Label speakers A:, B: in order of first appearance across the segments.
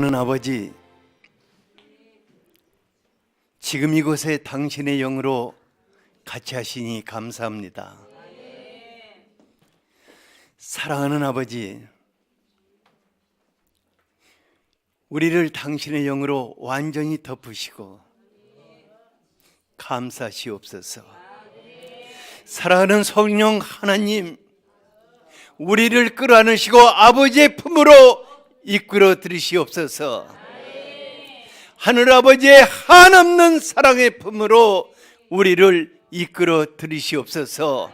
A: 하는 아버지, 지금 이곳에 당신의 영으로 같이 하시니 감사합니다. 사랑하는 아버지, 우리를 당신의 영으로 완전히 덮으시고 감사시옵소서. 사랑하는 성령 하나님, 우리를 끌어안으시고 아버지의 품으로 이끌어 들으시옵소서. 하늘아버지의 한없는 사랑의 품으로 우리를 이끌어 들으시옵소서.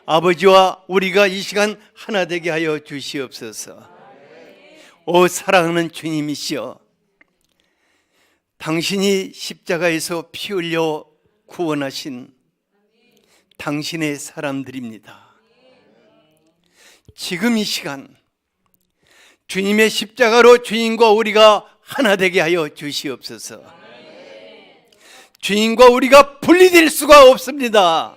A: 아버지와 우리가 이 시간 하나 되게 하여 주시옵소서. 오 사랑하는 주님이시여, 당신이 십자가에서 피 흘려 구원하신 당신의 사람들입니다. 지금 이 시간 주님의 십자가로 주님과 우리가 하나 되게 하여 주시옵소서. 주님과 우리가 분리될 수가 없습니다.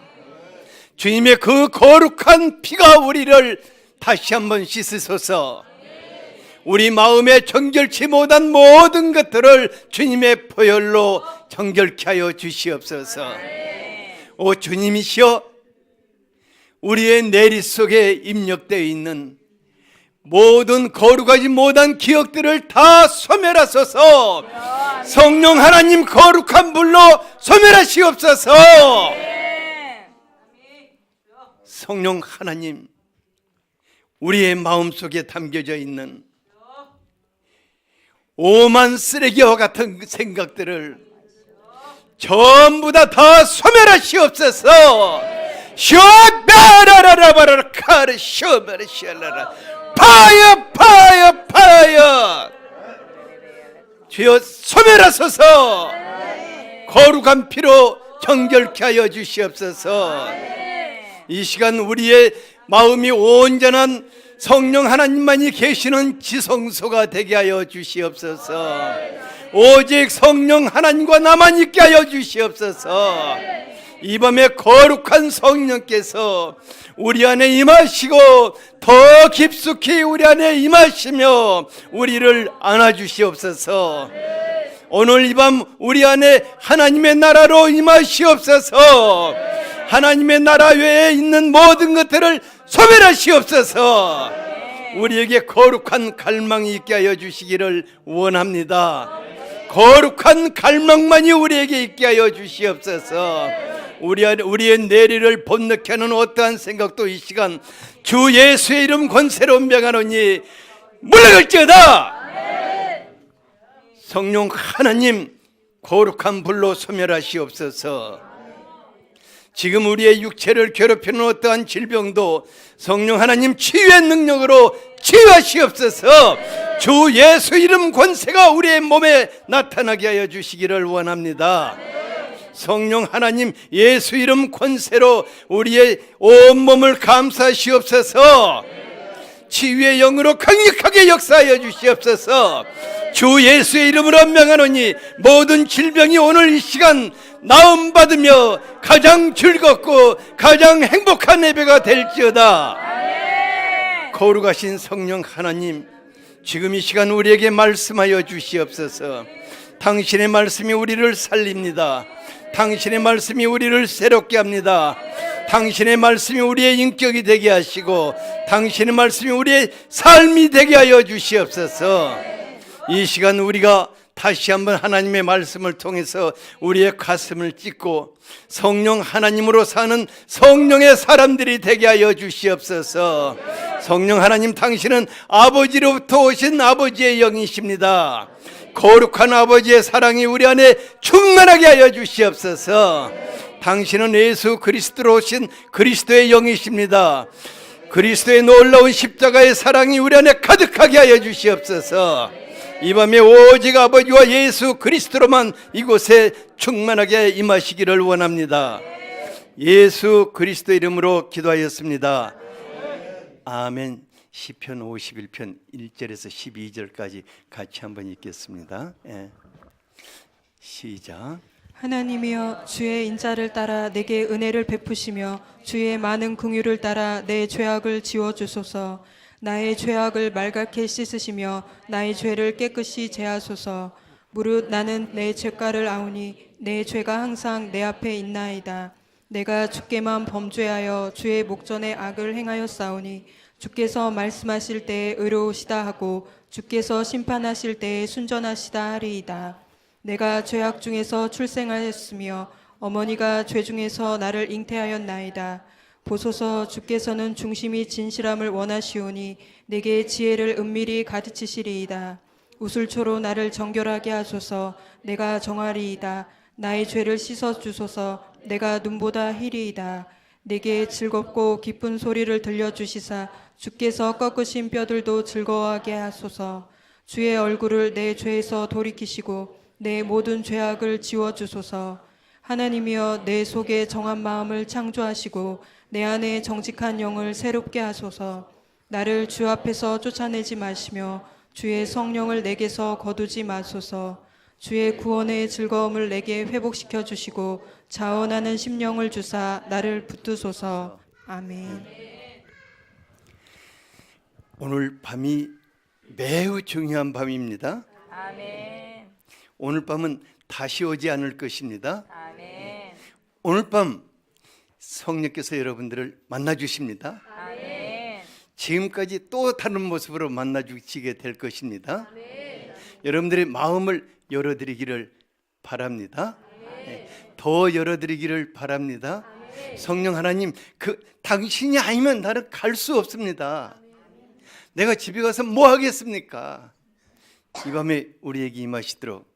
A: 주님의 그 거룩한 피가 우리를 다시 한번 씻으소서. 우리 마음에 정결치 못한 모든 것들을 주님의 보혈로 정결케 하여 주시옵소서. 오 주님이시여, 우리의 내리 속에 입력되어 있는 모든 거룩하지 못한 기억들을 다 소멸하소서. 성령 하나님 거룩한 불로 소멸하시옵소서. 성령 하나님, 우리의 마음속에 담겨져 있는 오만 쓰레기와 같은 생각들을 전부 다 소멸하시옵소서. 쇼베라라라바라 카르 쇼베르시알라라 파이어 파이어 파이어. 주여 소멸하소서. 거룩한 피로 정결케 하여 주시옵소서. 이 시간 우리의 마음이 온전한 성령 하나님만이 계시는 지성소가 되게 하여 주시옵소서. 오직 성령 하나님과 나만 있게 하여 주시옵소서. 이 밤에 거룩한 성령께서 우리 안에 임하시고 더 깊숙이 우리 안에 임하시며 우리를 안아주시옵소서. 오늘 이 밤 우리 안에 하나님의 나라로 임하시옵소서. 하나님의 나라 외에 있는 모든 것들을 소멸하시옵소서. 우리에게 거룩한 갈망이 있게 하여 주시기를 원합니다. 거룩한 갈망만이 우리에게 있게 하여 주시옵소서. 우리의 내리를 번넣게 하는 어떠한 생각도 이 시간 주 예수의 이름 권세로 명하노니 물러갈지어다. 성령 하나님 거룩한 불로 소멸하시옵소서. 지금 우리의 육체를 괴롭히는 어떠한 질병도 성령 하나님 치유의 능력으로 치유하시옵소서. 주 예수 이름 권세가 우리의 몸에 나타나게 하여 주시기를 원합니다. 성령 하나님 예수 이름 권세로 우리의 온몸을 감싸시옵소서. 치유의 영으로 강력하게 역사하여 주시옵소서. 주 예수의 이름으로 명하노니 모든 질병이 오늘 이 시간 나음받으며 가장 즐겁고 가장 행복한 예배가 될지어다. 거룩하신 성령 하나님, 지금 이 시간 우리에게 말씀하여 주시옵소서. 당신의 말씀이 우리를 살립니다. 당신의 말씀이 우리를 새롭게 합니다. 당신의 말씀이 우리의 인격이 되게 하시고 당신의 말씀이 우리의 삶이 되게 하여 주시옵소서. 이 시간 우리가 다시 한번 하나님의 말씀을 통해서 우리의 가슴을 찢고 성령 하나님으로 사는 성령의 사람들이 되게 하여 주시옵소서. 성령 하나님, 당신은 아버지로부터 오신 아버지의 영이십니다. 거룩한 아버지의 사랑이 우리 안에 충만하게 하여 주시옵소서. 당신은 예수 그리스도로 오신 그리스도의 영이십니다. 그리스도의 놀라운 십자가의 사랑이 우리 안에 가득하게 하여 주시옵소서. 이 밤에 오직 아버지와 예수 그리스도로만 이곳에 충만하게 임하시기를 원합니다. 예수 그리스도 이름으로 기도하였습니다. 아멘. 시편 51편 1절에서 12절까지 같이 한번 읽겠습니다. 시작.
B: 하나님이여, 주의 인자를 따라 내게 은혜를 베푸시며 주의 많은 긍휼을 따라 내 죄악을 지워주소서. 나의 죄악을 말갛게 씻으시며 나의 죄를 깨끗이 제하소서. 무릇 나는 내 죄가를 아오니 내 죄가 항상 내 앞에 있나이다. 내가 주께만 범죄하여 주의 목전에 악을 행하였사오니 주께서 말씀하실 때에 의로우시다 하고 주께서 심판하실 때에 순전하시다 하리이다. 내가 죄악 중에서 출생하였으며 어머니가 죄 중에서 나를 잉태하였나이다. 보소서, 주께서는 중심이 진실함을 원하시오니 내게 지혜를 은밀히 가르치시리이다. 우슬초로 나를 정결하게 하소서. 내가 정하리이다. 나의 죄를 씻어 주소서. 내가 눈보다 희리이다. 내게 즐겁고 기쁜 소리를 들려주시사 주께서 꺾으신 뼈들도 즐거워하게 하소서. 주의 얼굴을 내 죄에서 돌이키시고 내 모든 죄악을 지워주소서. 하나님이여, 내 속에 정한 마음을 창조하시고 내 안에 정직한 영을 새롭게 하소서. 나를 주 앞에서 쫓아내지 마시며 주의 성령을 내게서 거두지 마소서. 주의 구원의 즐거움을 내게 회복시켜 주시고 자원하는 심령을 주사 나를 붙드소서. 아멘.
A: 오늘 밤이 매우 중요한 밤입니다.
C: 아멘.
A: 오늘 밤은 다시 오지 않을 것입니다.
C: 아멘.
A: 오늘 밤 성령께서 여러분들을 만나 주십니다.
C: 아멘.
A: 지금까지 또 다른 모습으로 만나 주시게 될 것입니다. 여러분들의 마음을 열어드리기를 바랍니다. 더 열어드리기를 바랍니다. 성령 하나님, 당신이 아니면 나는 갈 수 없습니다. 내가 집에 가서 뭐 하겠습니까? 이 밤에 우리에게 임하시도록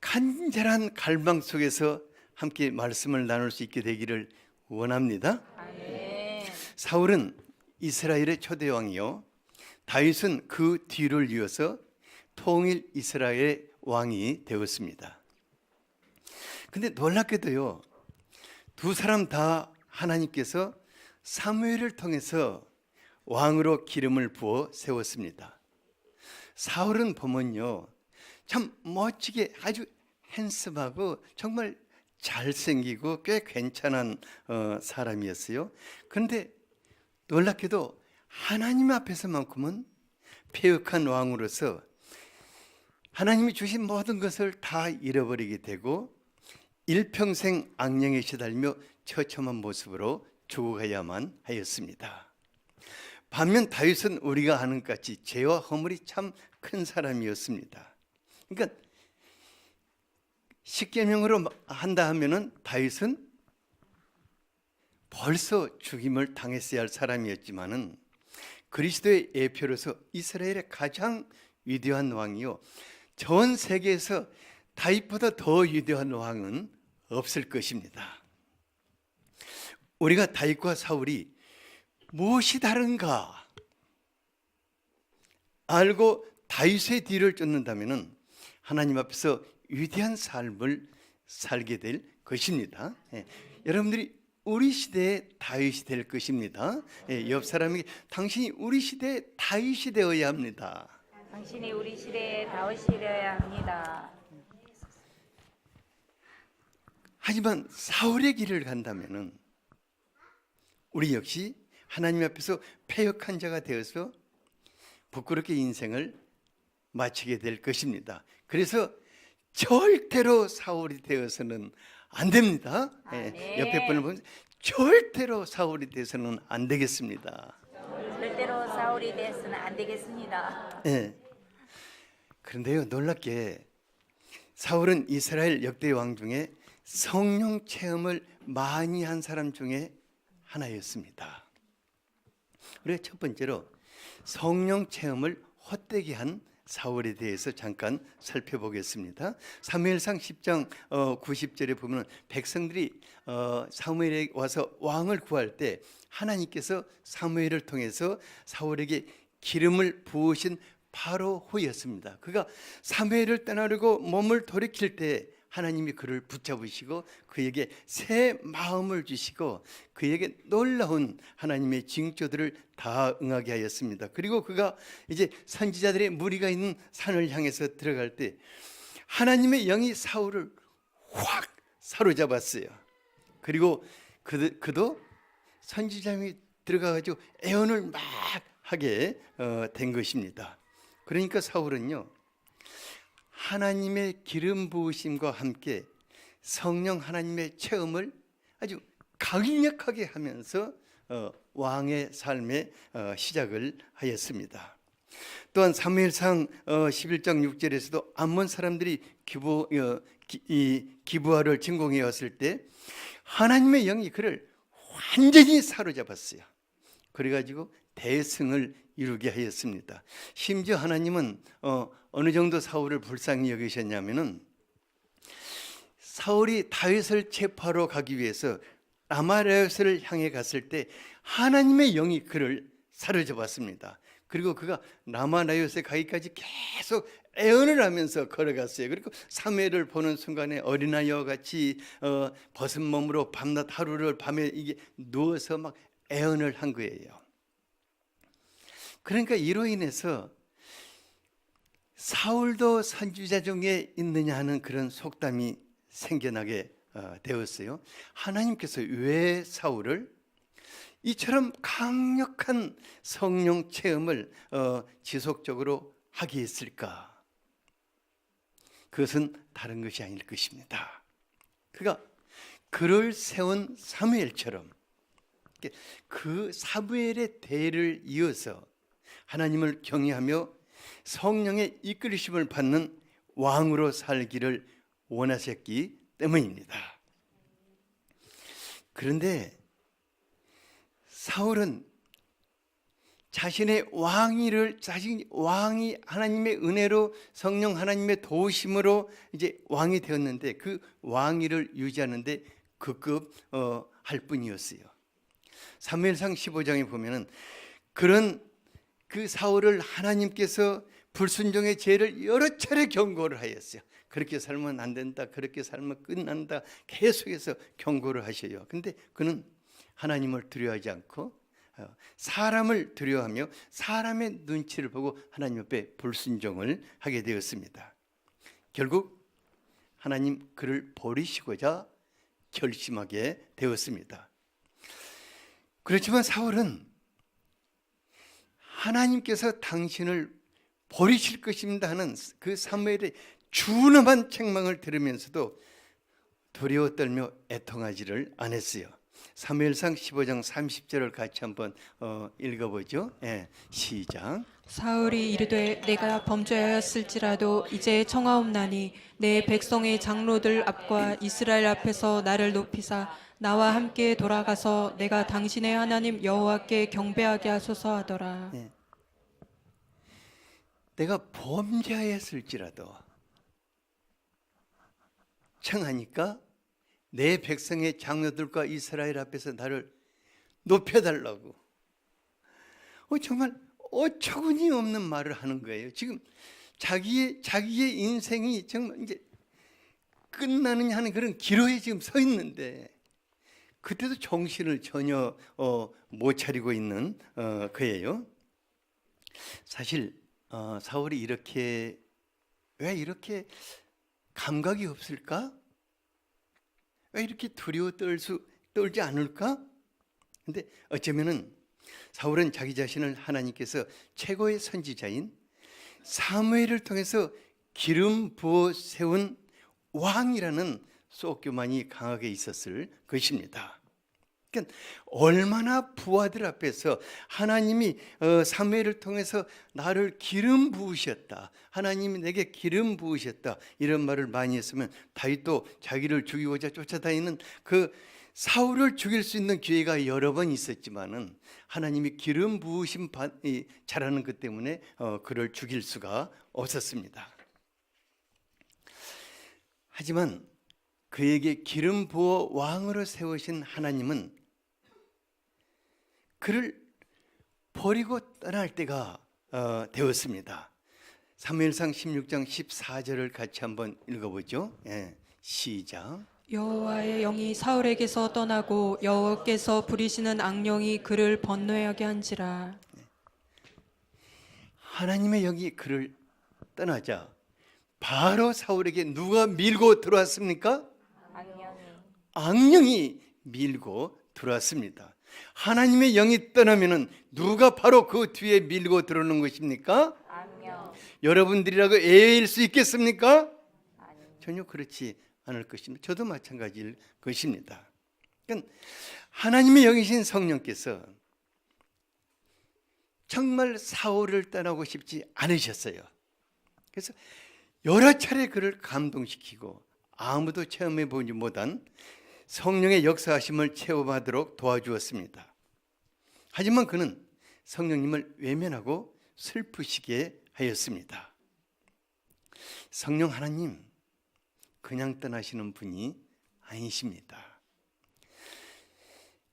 A: 간절한 갈망 속에서 함께 말씀을 나눌 수 있게 되기를 원합니다.
C: 아멘.
A: 사울은 이스라엘의 초대왕이요, 다윗은 그 뒤를 이어서 통일 이스라엘의 왕이 되었습니다. 근데 놀랍게도요, 두 사람 다 하나님께서 사무엘을 통해서 왕으로 기름을 부어 세웠습니다. 사울은 보면요, 참 멋지게 아주 핸섬하고 정말 잘생기고 꽤 괜찮은 사람이었어요. 그런데 놀랍게도 하나님 앞에서만큼은 패역한 왕으로서 하나님이 주신 모든 것을 다 잃어버리게 되고 일평생 악령에 시달리며 처참한 모습으로 죽어가야만 하였습니다. 반면 다윗은 우리가 아는 것 같이 죄와 허물이 참 큰 사람이었습니다. 그러니까 십계명으로 한다 하면은 다윗은 벌써 죽임을 당했어야 할 사람이었지만은 그리스도의 예표로서 이스라엘의 가장 위대한 왕이요, 전 세계에서 다윗보다 더 위대한 왕은 없을 것입니다. 우리가 다윗과 사울이 무엇이 다른가 알고 다윗의 뒤를 쫓는다면은 하나님 앞에서 위대한 삶을 살게 될 것입니다. 여러분들이 우리 시대의 다윗이 될 것입니다. 옆 사람에게 당신이 우리 시대의 다윗이 되어야 합니다.
C: 당신이 우리 시대의 다윗이 되어야 합니다.
A: 하지만 사울의 길을 간다면은 우리 역시 하나님 앞에서 패역한 자가 되어서 부끄럽게 인생을 마치게 될 것입니다. 그래서 절대로 사울이 되어서는 안 됩니다. 옆에 분을 보면 절대로 사울이 되어서는 안 되겠습니다.
C: 절대로 사울이 되어서는 안 되겠습니다.
A: 그런데요, 놀랍게 사울은 이스라엘 역대 왕 중에 성령 체험을 많이 한 사람 중에 하나였습니다. 우리가 첫 번째로 성령 체험을 헛되게 한 사울에 대해서 잠깐 살펴보겠습니다. 사무엘상 10장 90절에 보면 백성들이 사무엘에 와서 왕을 구할 때 하나님께서 사무엘을 통해서 사울에게 기름을 부으신 바로 후였습니다. 그가 사무엘을 떠나려고 몸을 돌이킬 때 하나님이 그를 붙잡으시고 그에게 새 마음을 주시고 그에게 놀라운 하나님의 징조들을 다 응하게 하였습니다. 그리고 그가 이제 선지자들의 무리가 있는 산을 향해서 들어갈 때 하나님의 영이 사울을 확 사로잡았어요. 그리고 그도 선지자님이 들어가가지고 애언을 막 하게 된 것입니다. 그러니까 사울은요, 하나님의 기름 부으심과 함께 성령 하나님의 체험을 아주 강력하게 하면서 왕의 삶의 시작을 하였습니다. 또한 사무엘상 11장 6절에서도 암몬 사람들이 기브아를 진공해 왔을 때 하나님의 영이 그를 완전히 사로잡았어요. 그래가지고 대승을 이루게 하였습니다. 심지어 하나님은 어느 정도 사울을 불쌍히 여기셨냐면은 사울이 다윗을 체포하러 가기 위해서 라마레스를 향해 갔을 때 하나님의 영이 그를 사로잡았습니다. 그리고 그가 라마레스에 가기까지 계속 애언을 하면서 걸어갔어요. 그리고 사무엘을 보는 순간에 어린아이와 같이 벗은 몸으로 밤낮 하루를 밤에 이게 누워서 막 애언을 한 거예요. 그러니까 이로 인해서 사울도 선지자 중에 있느냐 하는 그런 속담이 생겨나게 되었어요. 하나님께서 왜 사울을 이처럼 강력한 성령 체험을 지속적으로 하게 했을까? 그것은 다른 것이 아닐 것입니다. 그가 그를 세운 사무엘처럼 그 사무엘의 대를 이어서 하나님을 경외하며 성령의 이끌리심을 받는 왕으로 살기를 원하셨기 때문입니다. 그런데 사울은 자신이 왕이 하나님의 은혜로 성령 하나님의 도우심으로 이제 왕이 되었는데 그 왕위를 유지하는데 급급할 뿐이었어요. 사무엘상 15장에 보면은 그런 그 사울을 하나님께서 불순종의 죄를 여러 차례 경고를 하였어요. 그렇게 살면 안 된다. 그렇게 살면 끝난다. 계속해서 경고를 하셔요. 근데 그는 하나님을 두려워하지 않고 사람을 두려워하며 사람의 눈치를 보고 하나님 옆에 불순종을 하게 되었습니다. 결국 하나님 그를 버리시고자 결심하게 되었습니다. 그렇지만 사울은 하나님께서 당신을 버리실 것입니다 하는 그 사무엘의 준엄한 책망을 들으면서도 두려워 떨며 애통하지를 않았어요. 사무엘상 15장 30절을 같이 한번 읽어보죠. 시작.
B: 사울이 이르되 내가 범죄하였을지라도 이제 청하옵나니 내 백성의 장로들 앞과 이스라엘 앞에서 나를 높이사 나와 함께 돌아가서 내가 당신의 하나님 여호와께 경배하게 하소서 하더라.
A: 내가 범죄하였을지라도 청하니까 내 백성의 장로들과 이스라엘 앞에서 나를 높여달라고. 정말 어처구니 없는 말을 하는 거예요. 지금 자기의 인생이 정말 이제 끝나느냐 하는 그런 기로에 지금 서 있는데 그때도 정신을 전혀 못 차리고 있는 거예요. 사실 사울이 왜 이렇게 감각이 없을까? 왜 이렇게 두려워 떨지 않을까? 근데 어쩌면은 사울은 자기 자신을 하나님께서 최고의 선지자인 사무엘을 통해서 기름 부어 세운 왕이라는 속교만이 강하게 있었을 것입니다. 그러니까 얼마나 부하들 앞에서 하나님이 사무엘을 통해서 나를 기름 부으셨다, 하나님이 내게 기름 부으셨다 이런 말을 많이 했으면 다윗도 자기를 죽이고자 쫓아다니는 그 사울을 죽일 수 있는 기회가 여러 번 있었지만은 하나님이 기름 부으심 잘하는 것 때문에 그를 죽일 수가 없었습니다. 하지만 그에게 기름 부어 왕으로 세우신 하나님은 그를 버리고 떠날 때가 되었습니다. 사무엘상 16장 14절을 같이 한번 읽어보죠. 시작.
B: 여호와의 영이 사울에게서 떠나고 여호와께서 부리시는 악령이 그를 번뇌하게 한지라.
A: 하나님의 영이 그를 떠나자 바로 사울에게 누가 밀고 들어왔습니까? 악령이 밀고 들어왔습니다. 하나님의 영이 떠나면은 누가 바로 그 뒤에 밀고 들어오는 것입니까?
C: 악령.
A: 여러분들이라고 애일 수 있겠습니까?
C: 아니.
A: 전혀 그렇지 않을 것입니다. 저도 마찬가지일 것입니다. 그러니까 하나님의 영이신 성령께서 정말 사울을 떠나고 싶지 않으셨어요. 그래서 여러 차례 그를 감동시키고 아무도 체험해 보지 못한 성령의 역사하심을 체험하도록 도와주었습니다. 하지만 그는 성령님을 외면하고 슬프시게 하였습니다. 성령 하나님 그냥 떠나시는 분이 아니십니다.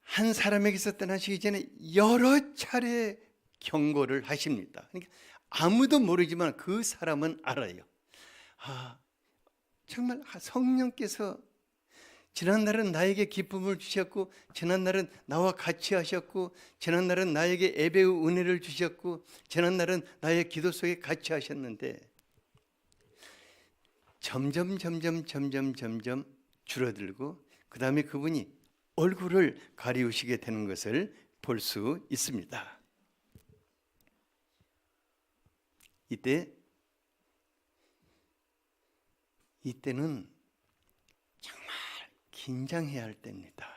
A: 한 사람에게서 떠나시기 전에 여러 차례 경고를 하십니다. 그러니까 아무도 모르지만 그 사람은 알아요. 정말 성령께서 지난날은 나에게 기쁨을 주셨고, 지난날은 나와 같이 하셨고, 지난날은 나에게 예배의 은혜를 주셨고, 지난날은 나의 기도 속에 같이 하셨는데 점점 줄어들고 그 다음에 그분이 얼굴을 가리우시게 되는 것을 볼 수 있습니다. 이때는 정말 긴장해야 할 때입니다.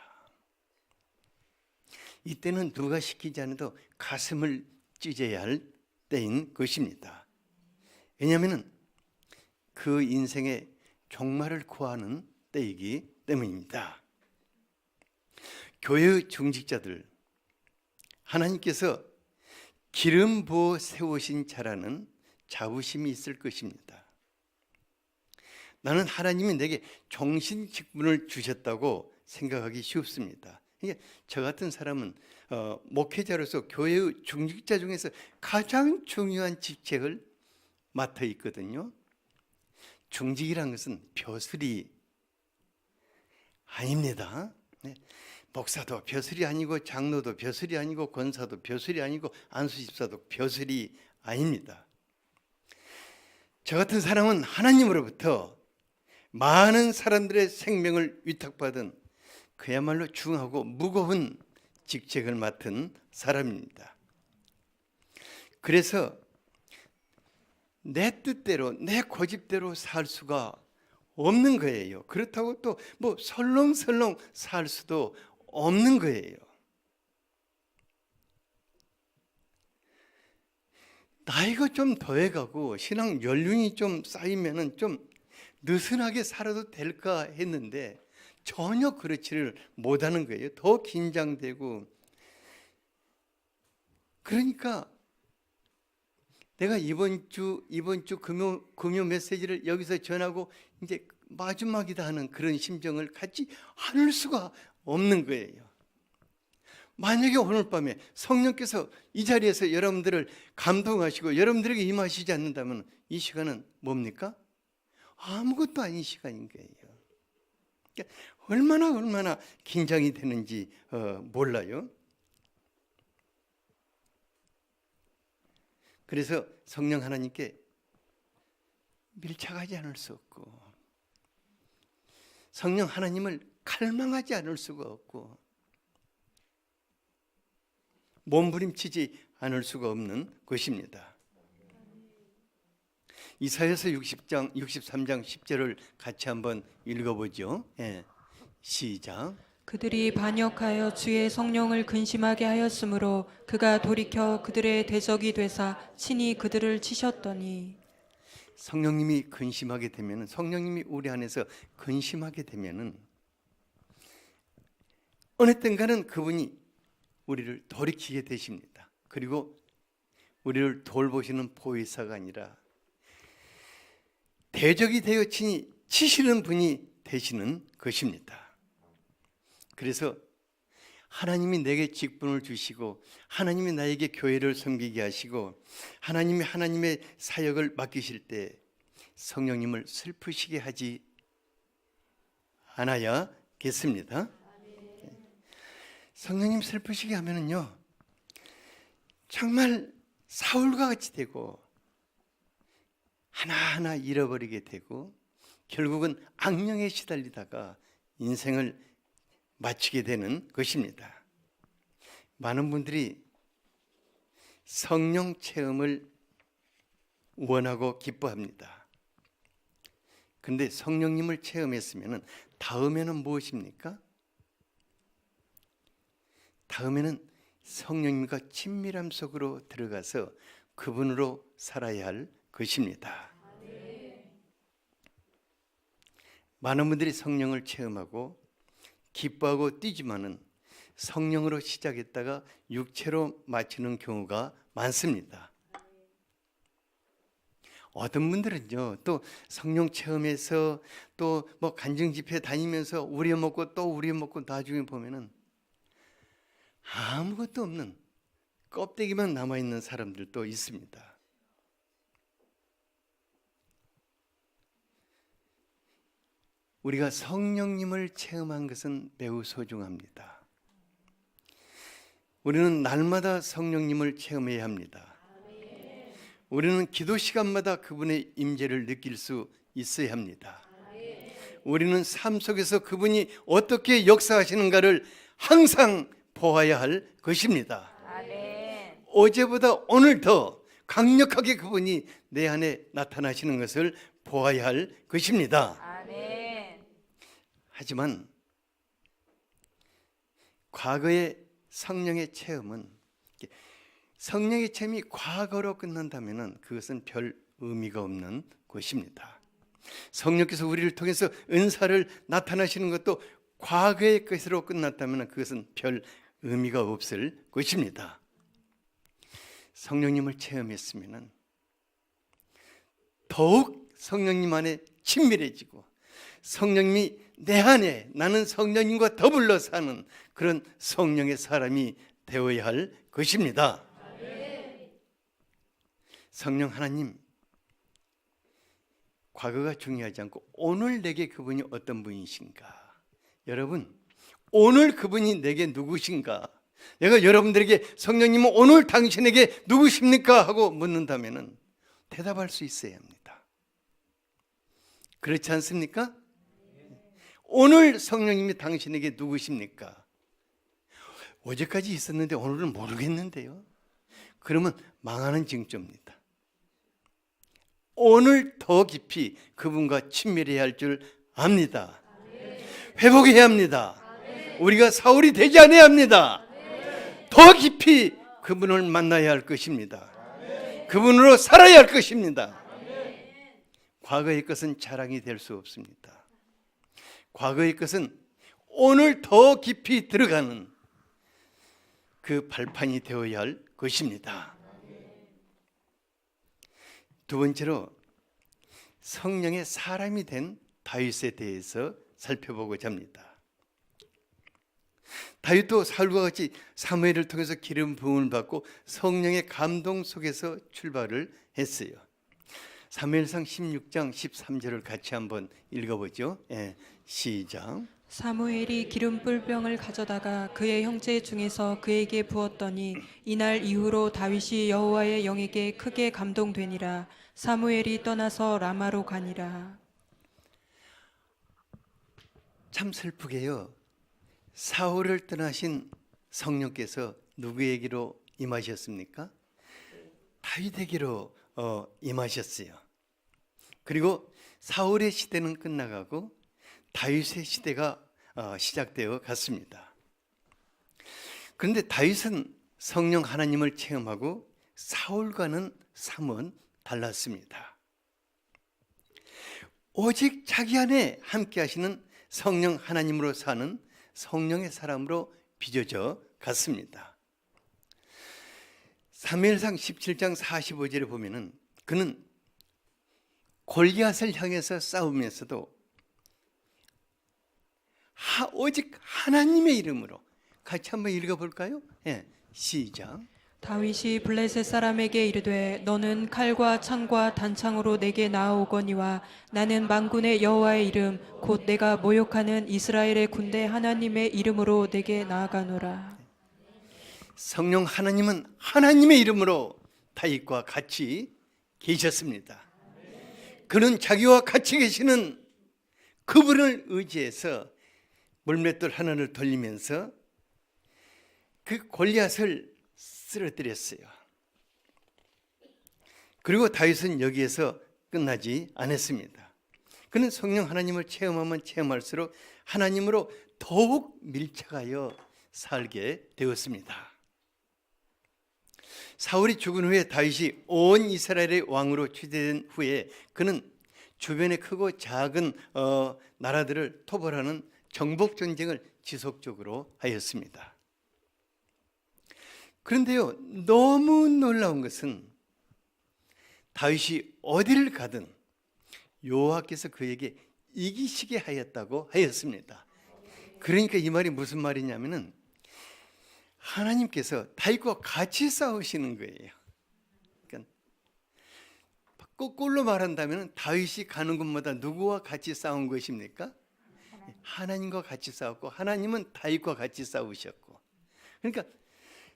A: 이때는 누가 시키지 않아도 가슴을 찢어야 할 때인 것입니다. 왜냐하면 그 인생의 종말을 구하는 때이기 때문입니다. 교회의 중직자들, 하나님께서 기름 부어 세우신 자라는 자부심이 있을 것입니다. 나는 하나님이 내게 종신 직분을 주셨다고 생각하기 쉽습니다. 저 같은 사람은 목회자로서 교회의 중직자 중에서 가장 중요한 직책을 맡아 있거든요. 중직이라는 것은 벼슬이 아닙니다. 목사도 벼슬이 아니고 장로도 벼슬이 아니고 권사도 벼슬이 아니고 안수집사도 벼슬이 아닙니다. 저 같은 사람은 하나님으로부터 많은 사람들의 생명을 위탁받은 그야말로 중하고 무거운 직책을 맡은 사람입니다. 그래서 내 뜻대로 내 고집대로 살 수가 없는 거예요. 그렇다고 또 뭐 설렁설렁 살 수도 없는 거예요. 나이가 좀 더해가고 신앙 연륜이 좀 쌓이면은 좀 느슨하게 살아도 될까 했는데 전혀 그렇지를 못하는 거예요. 더 긴장되고. 그러니까 내가 이번 주 금요 메시지를 여기서 전하고 이제 마지막이다 하는 그런 심정을 갖지 않을 수가 없는 거예요. 만약에 오늘 밤에 성령께서 이 자리에서 여러분들을 감동하시고 여러분들에게 임하시지 않는다면 이 시간은 뭡니까? 아무것도 아닌 시간인 거예요. 그러니까 얼마나 긴장이 되는지 몰라요. 그래서 성령 하나님께 밀착하지 않을 수 없고 성령 하나님을 갈망하지 않을 수가 없고 몸부림치지 않을 수가 없는 것입니다. 이사야서 63장 10절을 같이 한번 읽어보죠. 시작.
B: 그들이 반역하여 주의 성령을 근심하게 하였으므로 그가 돌이켜 그들의 대적이 되사 친히 그들을 치셨더니.
A: 성령님이 근심하게 되면, 성령님이 우리 안에서 근심하게 되면은 어느 땐가는 그분이 우리를 돌이키게 되십니다. 그리고 우리를 돌보시는 보혜사가 아니라 대적이 되어 친히 치시는 분이 되시는 것입니다. 그래서 하나님이 내게 직분을 주시고 하나님이 나에게 교회를 섬기게 하시고 하나님이 하나님의 사역을 맡기실 때 성령님을 슬프시게 하지 않아야겠습니다. 성령님 슬프시게 하면은요 정말 사울과 같이 되고 하나하나 잃어버리게 되고 결국은 악령에 시달리다가 인생을 마치게 되는 것입니다. 많은 분들이 성령 체험을 원하고 기뻐합니다. 그런데 성령님을 체험했으면 다음에는 무엇입니까? 다음에는 성령님과 친밀함 속으로 들어가서 그분으로 살아야 할 것입니다. 많은 분들이 성령을 체험하고 기뻐하고 뛰지만은 성령으로 시작했다가 육체로 마치는 경우가 많습니다. 어떤 분들은요, 또 성령 체험해서 또 뭐 간증 집회 다니면서 우려먹고 또 우려먹고 나중에 보면은 아무것도 없는 껍데기만 남아있는 사람들도 있습니다. 우리가 성령님을 체험한 것은 매우 소중합니다. 우리는 날마다 성령님을 체험해야 합니다. 우리는 기도 시간마다 그분의 임재를 느낄 수 있어야 합니다. 우리는 삶 속에서 그분이 어떻게 역사하시는가를 항상 보아야 할 것입니다. 어제보다 오늘 더 강력하게 그분이 내 안에 나타나시는 것을 보아야 할 것입니다. 하지만 과거의 성령의 체험은, 성령의 체험이 과거로 끝난다면 그것은 별 의미가 없는 것입니다. 성령께서 우리를 통해서 은사를 나타나시는 것도 과거의 것으로 끝났다면 그것은 별 의미가 없을 것입니다. 성령님을 체험했으면 더욱 성령님 안에 친밀해지고 성령님이 내 안에, 나는 성령님과 더불어 사는 그런 성령의 사람이 되어야 할 것입니다. 성령 하나님, 과거가 중요하지 않고 오늘 내게 그분이 어떤 분이신가? 여러분, 오늘 그분이 내게 누구신가? 내가 여러분들에게 성령님은 오늘 당신에게 누구십니까? 하고 묻는다면 대답할 수 있어야 합니다. 그렇지 않습니까? 오늘 성령님이 당신에게 누구십니까? 어제까지 있었는데 오늘은 모르겠는데요. 그러면 망하는 징조입니다. 오늘 더 깊이 그분과 친밀해야 할 줄 압니다. 회복해야 합니다. 우리가 사울이 되지 않아야 합니다. 더 깊이 그분을 만나야 할 것입니다. 그분으로 살아야 할 것입니다. 과거의 것은 자랑이 될 수 없습니다. 과거의 것은 오늘 더 깊이 들어가는 그 발판이 되어야 할 것입니다. 두 번째로 성령의 사람이 된 다윗에 대해서 살펴보고자 합니다. 다윗도 사울과 같이 사무엘을 통해서 기름 부음을 받고 성령의 감동 속에서 출발을 했어요. 사무엘상 16장 13절을 같이 한번 읽어보죠. 시작.
B: 사무엘이 기름 뿔병을 가져다가 그의 형제 중에서 그에게 부었더니 이날 이후로 다윗이 여호와의 영에게 크게 감동되니라. 사무엘이 떠나서 라마로 가니라.
A: 참 슬프게요, 사울을 떠나신 성령께서 누구에게로 임하셨습니까? 다윗에게로 임하셨어요. 그리고 사울의 시대는 끝나가고 다윗의 시대가 시작되어 갔습니다. 그런데 다윗은 성령 하나님을 체험하고 사울과는 사뭇 달랐습니다. 오직 자기 안에 함께 하시는 성령 하나님으로 사는 성령의 사람으로 빚어져 갔습니다. 사무엘상 17장 45절에 보면은 그는 골리앗을 향해서 싸우면서도 오직 하나님의 이름으로, 같이 한번 읽어볼까요? 시작.
B: 다윗이 블레셋 사람에게 이르되 너는 칼과 창과 단창으로 내게 나아오거니와 나는 만군의 여호와의 이름 곧 내가 모욕하는 이스라엘의 군대 하나님의 이름으로 내게 나아가노라.
A: 성령 하나님은 하나님의 이름으로 다윗과 같이 계셨습니다. 그는 자기와 같이 계시는 그분을 의지해서 물맷돌 하나를 돌리면서 그 골리앗을 쓰러뜨렸어요. 그리고 다윗은 여기에서 끝나지 않았습니다. 그는 성령 하나님을 체험하면 체험할수록 하나님으로 더욱 밀착하여 살게 되었습니다. 사울이 죽은 후에 다윗이 온 이스라엘의 왕으로 취재된 후에 그는 주변의 크고 작은 나라들을 토벌하는 정복 전쟁을 지속적으로 하였습니다. 그런데요, 너무 놀라운 것은 다윗이 어디를 가든 여호와께서 그에게 이기시게 하였다고 하였습니다. 그러니까 이 말이 무슨 말이냐면은 하나님께서 다윗과 같이 싸우시는 거예요. 그러니까 거꾸로 말한다면 다윗이 가는 곳마다 누구와 같이 싸운 것입니까? 하나님과 같이 싸웠고 하나님은 다윗과 같이 싸우셨고, 그러니까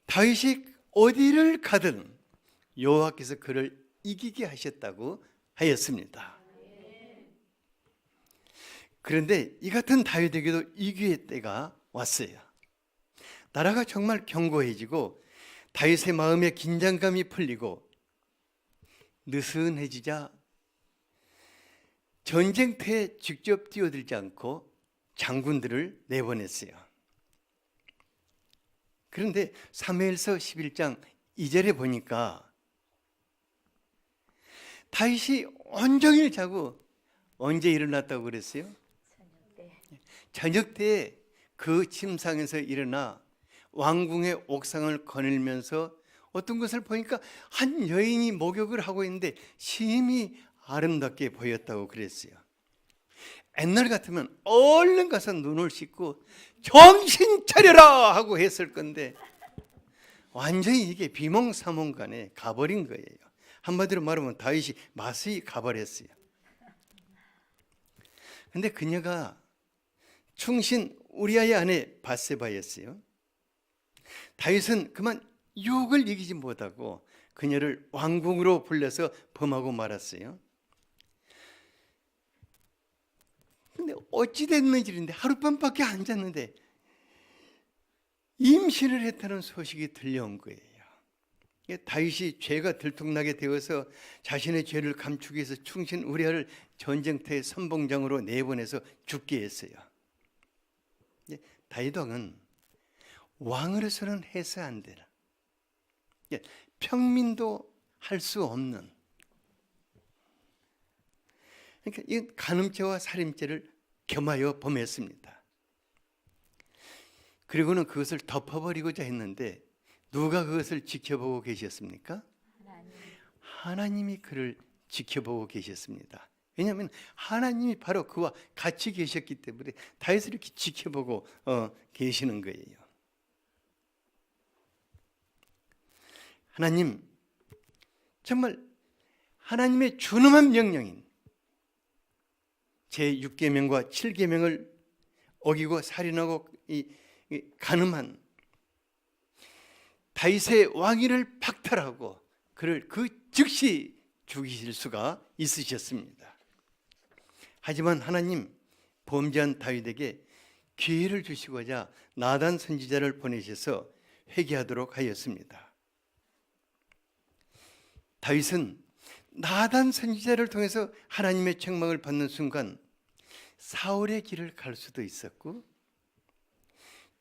A: 다윗이 어디를 가든 여호와께서 그를 이기게 하셨다고 하였습니다. 그런데 이 같은 다윗에게도 위기의 때가 왔어요. 나라가 정말 견고해지고 다윗의 마음에 긴장감이 풀리고 느슨해지자 전쟁터에 직접 뛰어들지 않고 장군들을 내보냈어요. 그런데 사무엘서 11장 2절에 보니까 다윗이 온종일 자고 언제 일어났다고 그랬어요? 저녁 때에 그 침상에서 일어나 왕궁의 옥상을 거닐면서 어떤 것을 보니까 한 여인이 목욕을 하고 있는데 심히 아름답게 보였다고 그랬어요. 옛날 같으면 얼른 가서 눈을 씻고 정신 차려라 하고 했을 건데 완전히 이게 비몽사몽간에 가버린 거예요. 한마디로 말하면 다윗이 마스이 가버렸어요. 근데 그녀가 충신 우리아의 아내 밧세바였어요. 다윗은 그만 유혹을 이기지 못하고 그녀를 왕궁으로 불러서 범하고 말았어요. 근데 어찌 됐는지 일인데 하룻밤밖에 안 잤는데 임신을 했다는 소식이 들려온 거예요. 다윗이 죄가 들통나게 되어서 자신의 죄를 감추기 위해서 충신 우리아를 전쟁터의 선봉장으로 내보내서 죽게 했어요. 다윗 왕은 왕으로서는 해서 안 되나, 평민도 할 수 없는, 그러니까 이 간음죄와 살인죄를 겸하여 범했습니다. 그리고는 그것을 덮어버리고자 했는데 누가 그것을 지켜보고 계셨습니까? 하나님이 그를 지켜보고 계셨습니다. 왜냐하면 하나님이 바로 그와 같이 계셨기 때문에 다윗을 이렇게 지켜보고 계시는 거예요. 하나님, 정말 하나님의 준엄한 명령인 제6계명과 7계명을 어기고 살인하고 간음한 다윗의 왕위를 박탈하고 그를 그 즉시 죽이실 수가 있으셨습니다. 하지만 하나님, 범죄한 다윗에게 기회를 주시고자 나단 선지자를 보내셔서 회개하도록 하였습니다. 다윗은 나단 선지자를 통해서 하나님의 책망을 받는 순간 사울의 길을 갈 수도 있었고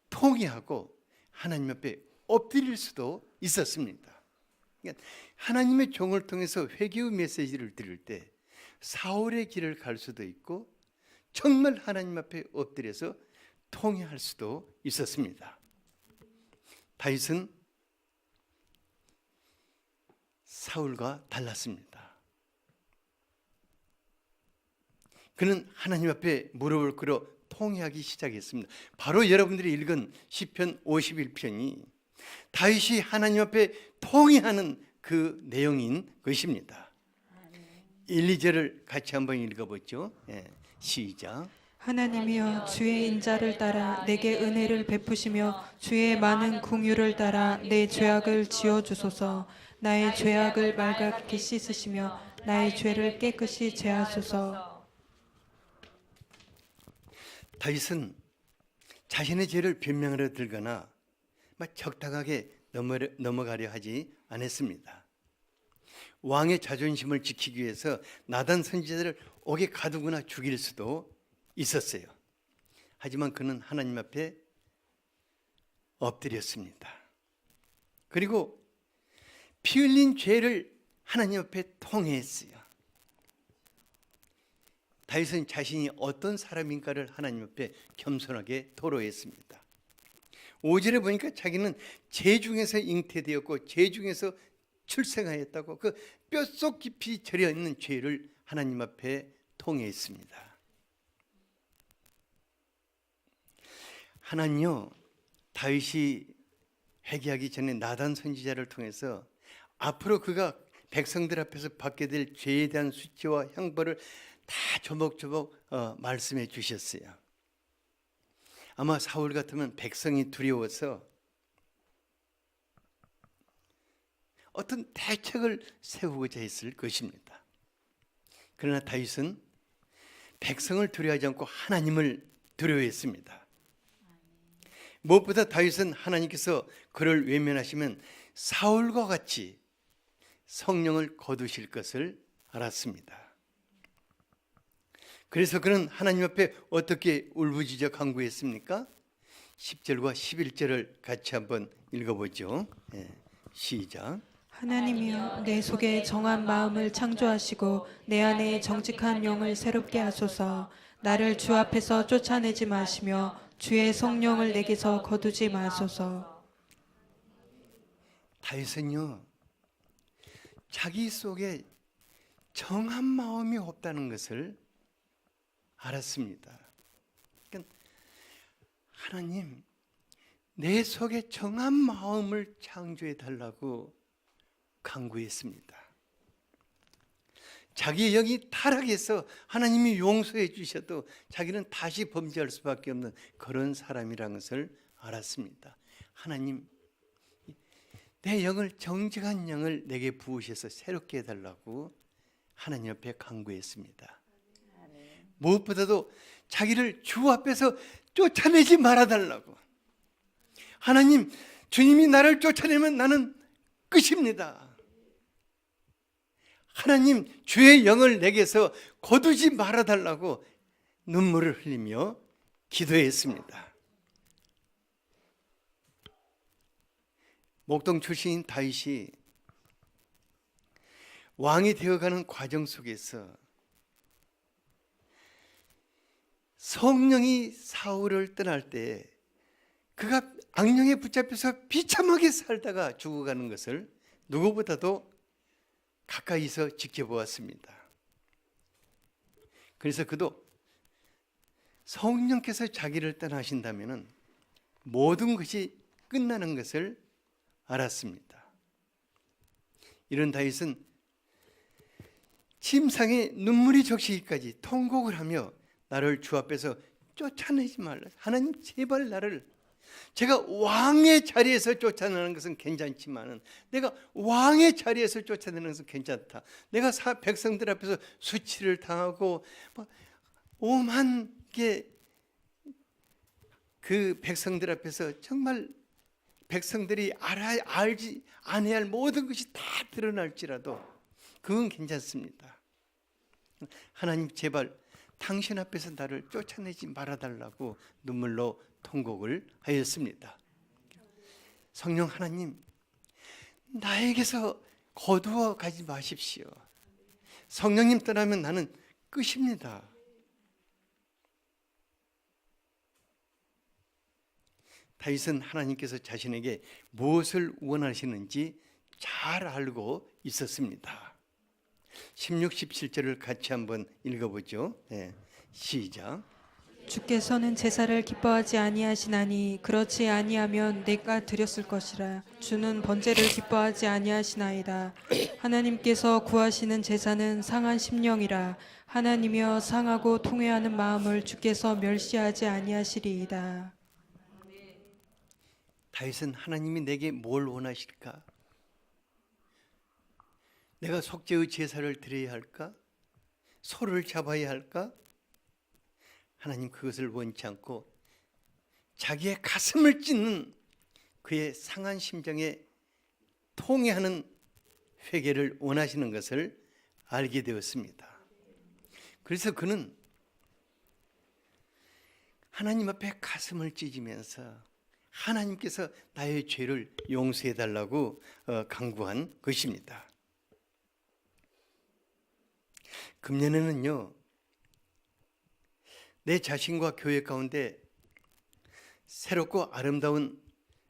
A: 통회하고 하나님 앞에 엎드릴 수도 있었습니다. 그러니까 하나님의 종을 통해서 회개의 메시지를 들을 때 사울의 길을 갈 수도 있고 정말 하나님 앞에 엎드려서 통회할 수도 있었습니다. 다윗은 사울과 달랐습니다. 그는 하나님 앞에 무릎을 꿇어 통회하기 시작했습니다. 바로 여러분들이 읽은 시편 51편이 다윗이 하나님 앞에 통회하는 그 내용인 것입니다. 1, 2절을 같이 한번 읽어보죠. 시작.
B: 하나님이여 주의 인자를 따라 내게 은혜를 베푸시며 주의 많은 긍휼을 따라 내 죄악을 지어주소서. 나의 죄악을 말갛게 씻으시며 나의 죄를 깨끗이 제하소서.
A: 다윗은 자신의 죄를 변명하려 들거나 막 적당하게 넘어가려 하지 않았습니다. 왕의 자존심을 지키기 위해서 나단 선지자를 옥에 가두거나 죽일 수도 있었어요. 하지만 그는 하나님 앞에 엎드렸습니다. 그리고 피 흘린 죄를 하나님 앞에 통회했어요. 다윗은 자신이 어떤 사람인가를 하나님 앞에 겸손하게 토로했습니다. 5절에 보니까 자기는 제 중에서 잉태되었고 제 중에서 출생하였다고 그 뼛속 깊이 절여 있는 죄를 하나님 앞에 통회했습니다. 하나님요, 다윗이 회개하기 전에 나단 선지자를 통해서 앞으로 그가 백성들 앞에서 받게 될 죄에 대한 수치와 형벌을 다 조목조목 말씀해 주셨어요. 아마 사울 같으면 백성이 두려워서 어떤 대책을 세우고자 했을 것입니다. 그러나 다윗은 백성을 두려워하지 않고 하나님을 두려워했습니다. 무엇보다 다윗은 하나님께서 그를 외면하시면 사울과 같이 성령을 거두실 것을 알았습니다. 그래서 그는 하나님 앞에 어떻게 울부짖어 간구했습니까? 10절과 11절을 같이 한번 읽어보죠. 시작.
B: 하나님이여 내 속에 정한 마음을 창조하시고 내 안에 정직한 영을 새롭게 하소서. 나를 주 앞에서 쫓아내지 마시며 주의 성령을 내게서 거두지 마소서.
A: 다윗은요, 자기 속에 정한 마음이 없다는 것을 알았습니다. 그러니까 하나님, 내 속에 정한 마음을 창조해 달라고 간구했습니다. 자기 영이 타락해서 하나님이 용서해 주셔도 자기는 다시 범죄할 수밖에 없는 그런 사람이라는 것을 알았습니다. 하나님, 내 영을 정직한 영을 내게 부으셔서 새롭게 해달라고 하나님 앞에 간구했습니다. 무엇보다도 자기를 주 앞에서 쫓아내지 말아달라고. 하나님, 주님이 나를 쫓아내면 나는 끝입니다. 하나님, 주의 영을 내게서 거두지 말아달라고 눈물을 흘리며 기도했습니다. 목동 출신인 다윗이 왕이 되어가는 과정 속에서 성령이 사울을 떠날 때 그가 악령에 붙잡혀서 비참하게 살다가 죽어가는 것을 누구보다도 가까이서 지켜보았습니다. 그래서 그도 성령께서 자기를 떠나신다면 모든 것이 끝나는 것을 알았습니다. 이런 다윗은 침상에 눈물이 적시기까지 통곡을 하며 나를 주 앞에서 쫓아내지 말라. 하나님, 제발 나를, 제가 왕의 자리에서 쫓아내는 것은 괜찮지만은 내가 왕의 자리에서 쫓아내는 것은 괜찮다. 내가 백성들 앞에서 수치를 당하고 오만 개 그 백성들 앞에서 정말 백성들이 알지 않아야 할 모든 것이 다 드러날지라도 그건 괜찮습니다. 하나님, 제발 당신 앞에서 나를 쫓아내지 말아달라고 눈물로 통곡을 하였습니다. 성령 하나님, 나에게서 거두어 가지 마십시오. 성령님 떠나면 나는 끝입니다. 다윗은 하나님께서 자신에게 무엇을 원하시는지 잘 알고 있었습니다. 16, 17절을 같이 한번 읽어보죠. 시작.
B: 주께서는 제사를 기뻐하지 아니하시나니 그렇지 아니하면 내가 드렸을 것이라. 주는 번제를 기뻐하지 아니하시나이다. 하나님께서 구하시는 제사는 상한 심령이라. 하나님이여 상하고 통회하는 마음을 주께서 멸시하지 아니하시리이다.
A: 다윗은 하나님이 내게 뭘 원하실까? 내가 속죄의 제사를 드려야 할까? 소를 잡아야 할까? 하나님, 그것을 원치 않고 자기의 가슴을 찢는 그의 상한 심정에 통회하는 회개를 원하시는 것을 알게 되었습니다. 그래서 그는 하나님 앞에 가슴을 찢으면서 하나님께서 나의 죄를 용서해 달라고 간구한 것입니다. 금년에는요, 내 자신과 교회 가운데 새롭고 아름다운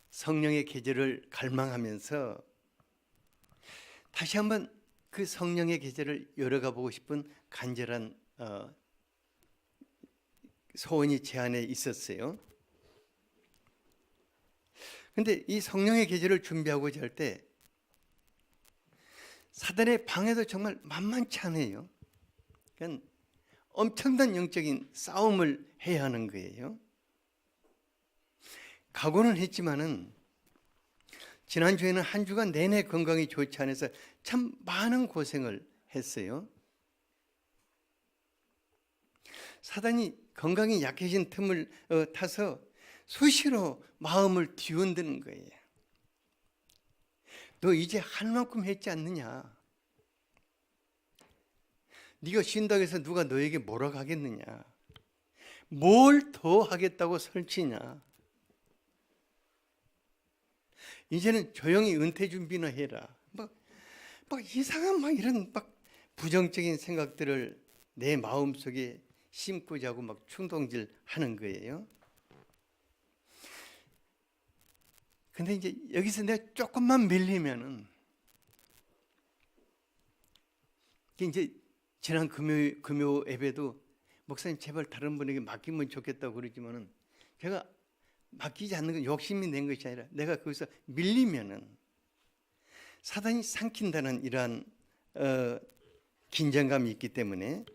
A: 성령의 계절을 갈망하면서 다시 한번 그 성령의 계절을 열어가 보고 싶은 간절한 소원이 제 안에 있었어요. 근데 이 성령의 계절을 준비하고자 할 때 사단의 방해도 정말 만만치 않아요. 그러니까 엄청난 영적인 싸움을 해야 하는 거예요. 각오는 했지만은 지난주에는 한 주간 내내 건강이 좋지 않아서 참 많은 고생을 했어요. 사단이 건강이 약해진 틈을 타서 수시로 마음을 뒤흔드는 거예요. 너 이제 할 만큼 했지 않느냐? 네가 쉰다고 해서 누가 너에게 뭐라고 하겠느냐? 뭘 더 하겠다고 설치냐? 이제는 조용히 은퇴 준비나 해라. 막 이상한 이런 부정적인 생각들을 내 마음속에 심고자 하고 충동질 하는 거예요. 근데 이제 여기서 내가 조금만 밀리면은 이제 지난 금요 예배도 목사님 제발 다른 분에게 맡기면 좋겠다고 그러지만은 제가 맡기지 않는 건 욕심이 낸 것이 아니라 내가 거기서 밀리면은 사단이 삼킨다는 이러한 긴장감이 있기 때문에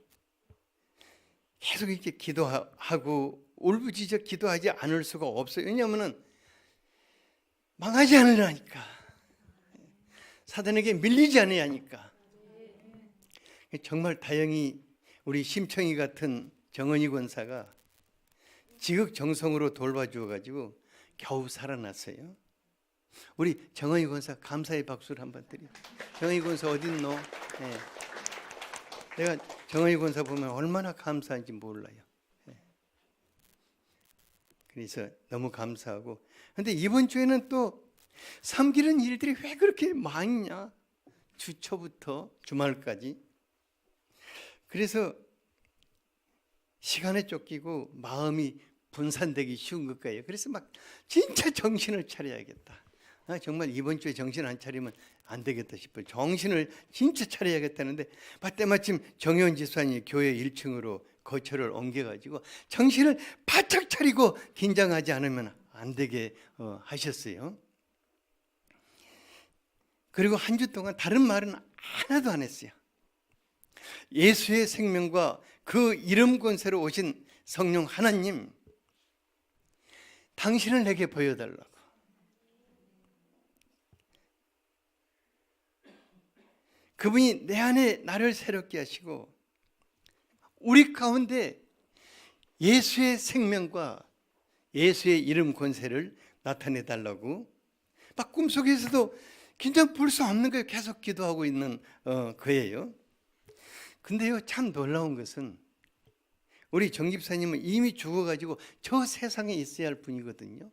A: 계속 이렇게 기도하고 울부짖어 기도하지 않을 수가 없어요. 왜냐하면은 망하지 않으려니까, 사단에게 밀리지 않아야 하니까. 정말 다행히 우리 심청이 같은 정은희 권사가 지극정성으로 돌봐주어가지고 겨우 살아났어요. 우리 정은희 권사 감사의 박수를 한번 드려요. 정은희 권사 어딨노? 네. 내가 정은희 권사 보면 얼마나 감사한지 몰라요. 네. 그래서 너무 감사하고, 근데 이번 주에는 또 섬기는 일들이 왜 그렇게 많냐? 주 초부터 주말까지. 그래서 시간에 쫓기고 마음이 분산되기 쉬운 것 같아요. 그래서 진짜 정신을 차려야겠다. 정말 이번 주에 정신 안 차리면 안 되겠다 싶어요. 정신을 진짜 차려야겠다는데 때마침 정효은 지사님이 교회 1층으로 거처를 옮겨가지고 정신을 바짝 차리고 긴장하지 않으면 안 되게 하셨어요. 그리고 한 주 동안 다른 말은 하나도 안 했어요. 예수의 생명과 그 이름 권세로 오신 성령 하나님, 당신을 내게 보여달라고. 그분이 내 안에 나를 새롭게 하시고 우리 가운데 예수의 생명과 예수의 이름 권세를 나타내 달라고 꿈속에서도 긴장 풀 수 없는 거예요. 계속 기도하고 있는 거예요. 근데요, 참 놀라운 것은 우리 정 집사님은 이미 죽어가지고 저 세상에 있어야 할 분이거든요.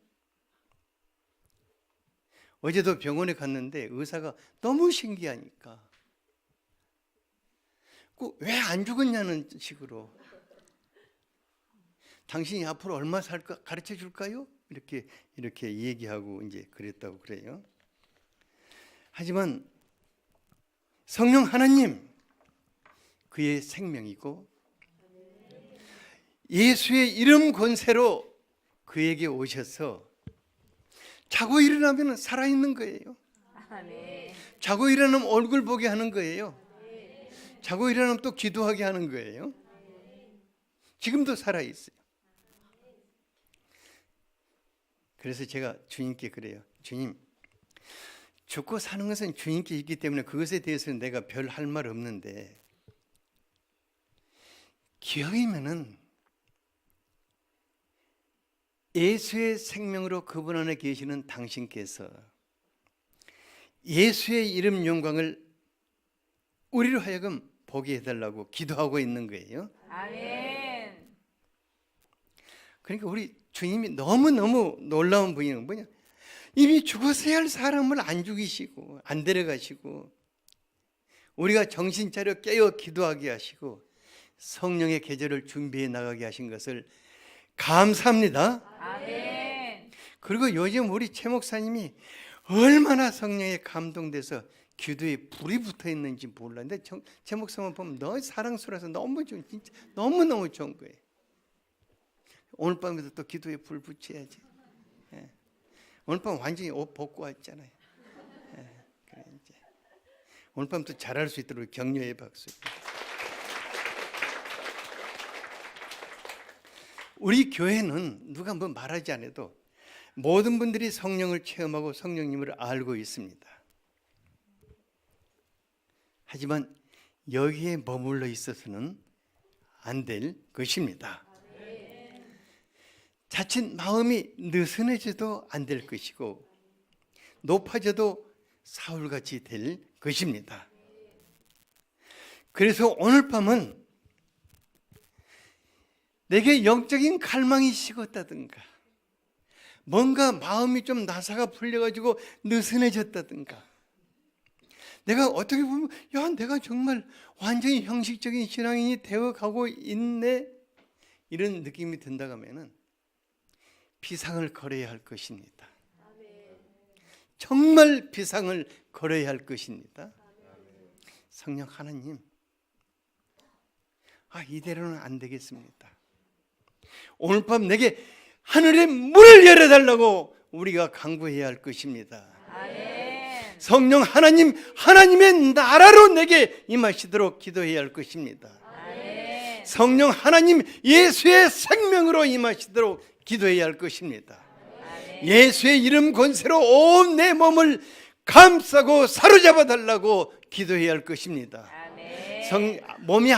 A: 어제도 병원에 갔는데 의사가 너무 신기하니까 왜 안 죽었냐는 식으로, 당신이 앞으로 얼마 살까 가르쳐 줄까요? 이렇게 얘기하고 이제 그랬다고 그래요. 하지만 성령 하나님, 그의 생명이고 예수의 이름 권세로 그에게 오셔서 자고 일어나면 살아있는 거예요. 자고 일어나면 얼굴 보게 하는 거예요. 자고 일어나면 또 기도하게 하는 거예요. 지금도 살아있어요. 그래서 제가 주님께 그래요. 주님, 죽고 사는 것은 주님께 있기 때문에 그것에 대해서는 내가 별 할 말 없는데, 기왕이면은 예수의 생명으로 그분 안에 계시는 당신께서 예수의 이름 영광을 우리로 하여금 보게 해달라고 기도하고 있는 거예요.
C: 아멘.
A: 그러니까 우리 주님이 너무너무 놀라운 분인 뭐냐, 이미 죽었어야 할 사람을 안 죽이시고 안 데려가시고 우리가 정신 차려 깨어 기도하게 하시고 성령의 계절을 준비해 나가게 하신 것을 감사합니다.
C: 아멘.
A: 그리고 요즘 우리 최 목사님이 얼마나 성령에 감동돼서 기도에 불이 붙어 있는지 몰라. 근데 최 목사만 보면 너무 사랑스러워서 너무 좋은, 진짜 너무너무 좋은 거예요. 오늘 밤에도 또 기도에 불 붙여야지. 예. 오늘 밤 완전히 옷 벗고 왔잖아요. 예. 그래 이제 오늘 밤도 잘할 수 있도록 격려의 박수. 우리 교회는 누가 뭐 말하지 않아도 모든 분들이 성령을 체험하고 성령님을 알고 있습니다. 하지만 여기에 머물러 있어서는 안 될 것입니다. 자칫 마음이 느슨해져도 안 될 것이고 높아져도 사울같이 될 것입니다. 그래서 오늘 밤은 내게 영적인 갈망이 식었다든가 뭔가 마음이 좀 나사가 풀려가지고 느슨해졌다든가 내가 어떻게 보면 야 내가 정말 완전히 형식적인 신앙인이 되어가고 있네 이런 느낌이 든다고 하면은 비상을 걸어야 할 것입니다. 정말 비상을 걸어야 할 것입니다. 성령 하나님, 이대로는 안 되겠습니다. 오늘 밤 내게 하늘의 문을 열어달라고 우리가 간구해야 할 것입니다.
C: 아멘.
A: 성령 하나님, 하나님의 나라로 내게 임하시도록 기도해야 할 것입니다.
C: 아멘.
A: 성령 하나님, 예수의 생명으로 임하시도록 기도해야 할 것입니다.
C: 아멘.
A: 예수의 이름 권세로 온 내 몸을 감싸고 사로잡아 달라고 기도해야 할 것입니다.
C: 아멘.
A: 몸이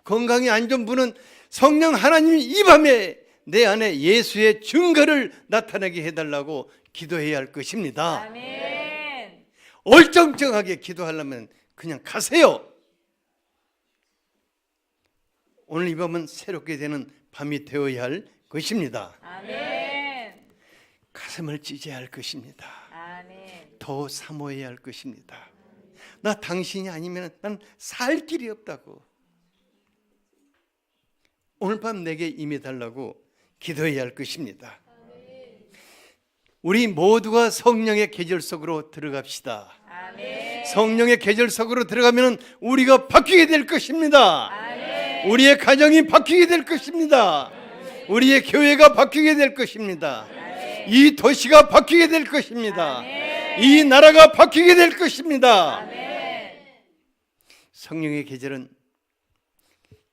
A: 건강이 안 좋은 분은 성령 하나님 이 밤에 내 안에 예수의 증거를 나타나게 해달라고 기도해야 할 것입니다.
C: 아멘.
A: 얼쩡쩡하게 기도하려면 그냥 가세요. 오늘 이 밤은 새롭게 되는 밤이 되어야 할 것입니다.
C: 아멘.
A: 가슴을 찢어야 할 것입니다.
C: 아멘.
A: 더 사모해야 할 것입니다. 나 당신이 아니면 난 살 길이 없다고. 오늘 밤 내게 임해달라고 기도해야 할 것입니다. 우리 모두가 성령의 계절 속으로 들어갑시다.
C: 아멘.
A: 성령의 계절 속으로 들어가면 우리가 바뀌게 될 것입니다.
C: 아멘.
A: 우리의 가정이 바뀌게 될 것입니다. 우리의 교회가 바뀌게 될 것입니다. 이 도시가 바뀌게 될 것입니다. 이 나라가 바뀌게 될 것입니다. 성령의 계절은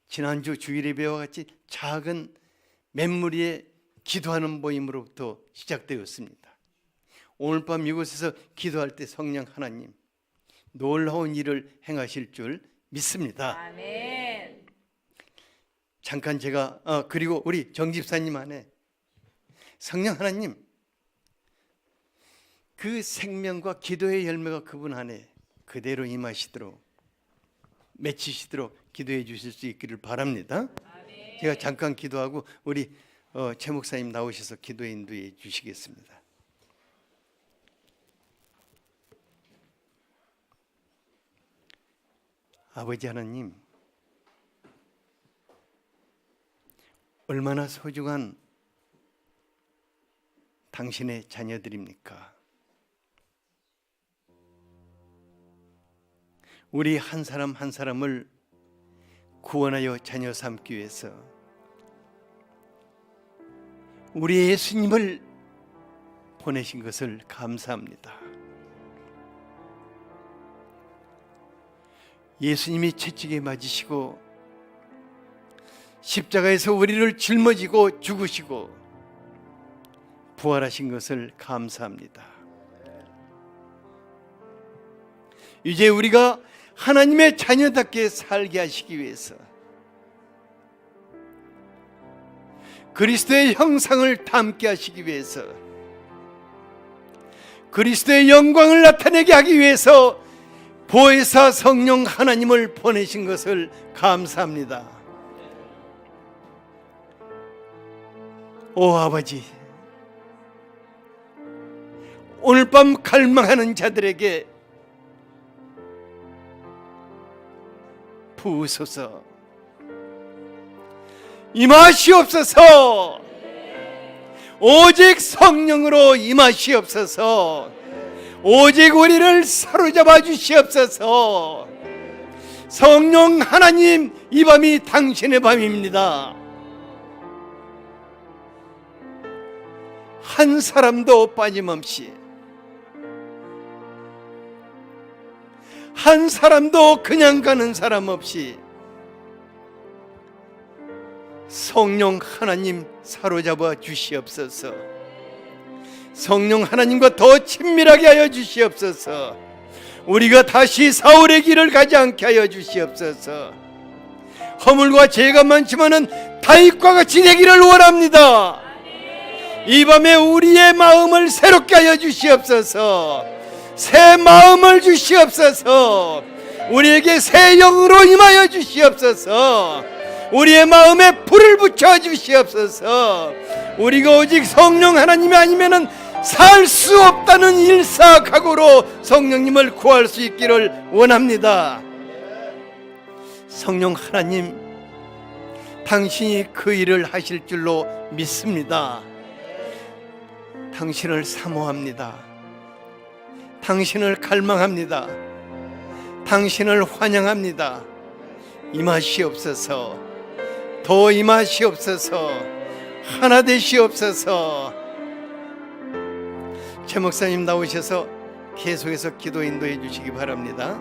A: 지난주 주일 예배와 같이 작은 맨무리에 기도하는 모임으로부터 시작되었습니다. 오늘 밤 이곳에서 기도할 때 성령 하나님 놀라운 일을 행하실 줄 믿습니다.
C: 아멘.
A: 잠깐 제가 그리고 우리 정 집사님 안에 성령 하나님 그 생명과 기도의 열매가 그분 안에 그대로 임하시도록 맺히시도록 기도해 주실 수 있기를 바랍니다. 제가 잠깐 기도하고 우리 최 목사님 나오셔서 기도에 인도해 주시겠습니다. 아버지 하나님, 얼마나 소중한 당신의 자녀들입니까? 우리 한 사람 한 사람을 구원하여 자녀 삼기 위해서 우리 예수님을 보내신 것을 감사합니다. 예수님이 채찍에 맞으시고 십자가에서 우리를 짊어지고 죽으시고 부활하신 것을 감사합니다. 이제 우리가 하나님의 자녀답게 살게 하시기 위해서 그리스도의 형상을 담게 하시기 위해서, 그리스도의 영광을 나타내게 하기 위해서 보혜사 성령 하나님을 보내신 것을 감사합니다. 오 아버지, 오늘 밤 갈망하는 자들에게 부으소서. 임하시옵소서. 오직 성령으로 임하시옵소서. 오직 우리를 사로잡아 주시옵소서. 성령 하나님, 이 밤이 당신의 밤입니다. 한 사람도 빠짐없이, 한 사람도 그냥 가는 사람 없이 성령 하나님 사로잡아 주시옵소서. 성령 하나님과 더 친밀하게 하여 주시옵소서. 우리가 다시 사울의 길을 가지 않게 하여 주시옵소서. 허물과 죄가 많지만은 다윗과 같이 되기를 원합니다. 이 밤에 우리의 마음을 새롭게 하여 주시옵소서. 새 마음을 주시옵소서. 우리에게 새 영으로 임하여 주시옵소서. 우리의 마음에 불을 붙여 주시옵소서. 우리가 오직 성령 하나님이 아니면은 살 수 없다는 일사각오로 성령님을 구할 수 있기를 원합니다. 성령 하나님, 당신이 그 일을 하실 줄로 믿습니다. 당신을 사모합니다. 당신을 갈망합니다. 당신을 환영합니다. 임하시옵소서. 더 임하시옵소서. 하나 되시옵소서. 최 목사님 나오셔서 계속해서 기도 인도해 주시기 바랍니다.